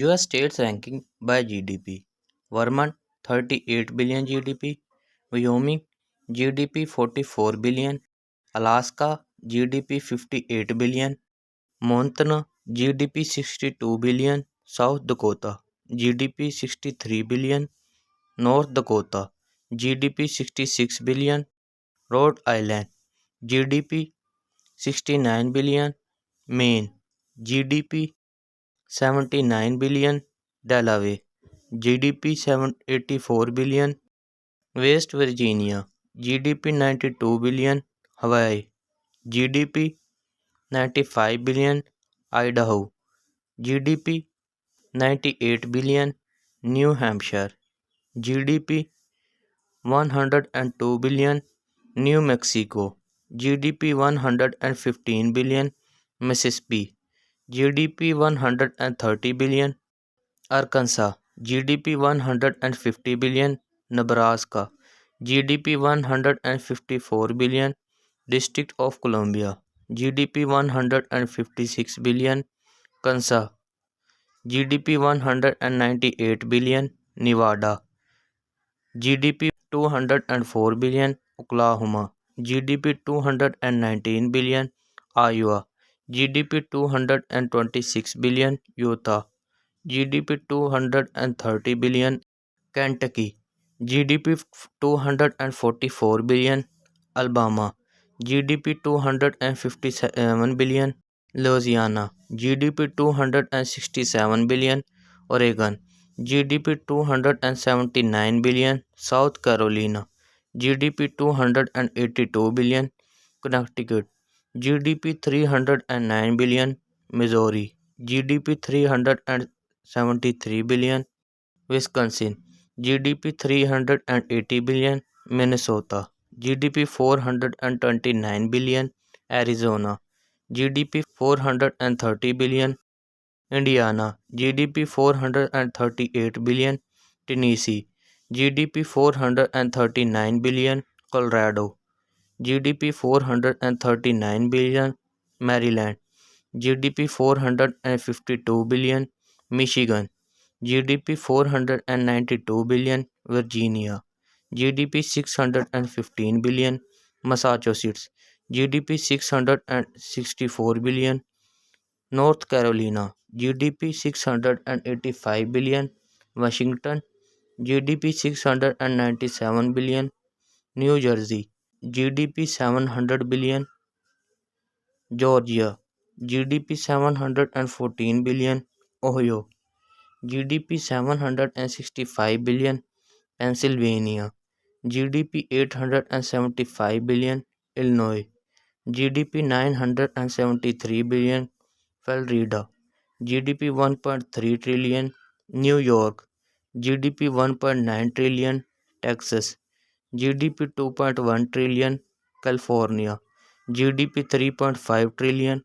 US states ranking by GDP. Vermont 38 billion GDP, Wyoming GDP 44 billion, Alaska GDP 58 billion, Montana GDP 62 billion, South Dakota GDP 63 billion, North Dakota GDP 66 billion, Rhode Island GDP 69 billion, Maine GDP 79 billion, Delaware GDP 784 billion, West Virginia GDP 92 billion, Hawaii GDP 95 billion, Idaho GDP 98 billion, New Hampshire GDP 102 billion, New Mexico GDP 115 billion, Mississippi GDP 130 billion, Arkansas GDP 150 billion, Nebraska GDP 154 billion, District of Columbia GDP 156 billion, Kansas GDP 198 billion, Nevada GDP 204 billion, Oklahoma GDP 219 billion, Iowa GDP 226 billion, Utah GDP 230 billion, Kentucky GDP 244 billion, Alabama GDP 257 billion, Louisiana GDP 267 billion, Oregon GDP 279 billion, South Carolina GDP 282 billion, Connecticut GDP 309 billion, Missouri GDP 373 billion, Wisconsin GDP 380 billion, Minnesota GDP 429 billion, Arizona GDP 430 billion, Indiana GDP 438 billion, Tennessee GDP 439 billion, Colorado GDP 439 billion, Maryland GDP 452 billion, Michigan GDP 492 billion, Virginia GDP 615 billion, Massachusetts GDP 664 billion, North Carolina GDP 685 billion, Washington GDP 697 billion, New Jersey GDP 700 billion, Georgia GDP 714 billion, Ohio GDP 765 billion, Pennsylvania GDP 875 billion, Illinois GDP 973 billion, Florida GDP 1.3 trillion, New York GDP 1.9 trillion, Texas GDP 2.1 trillion, California GDP 3.5 trillion,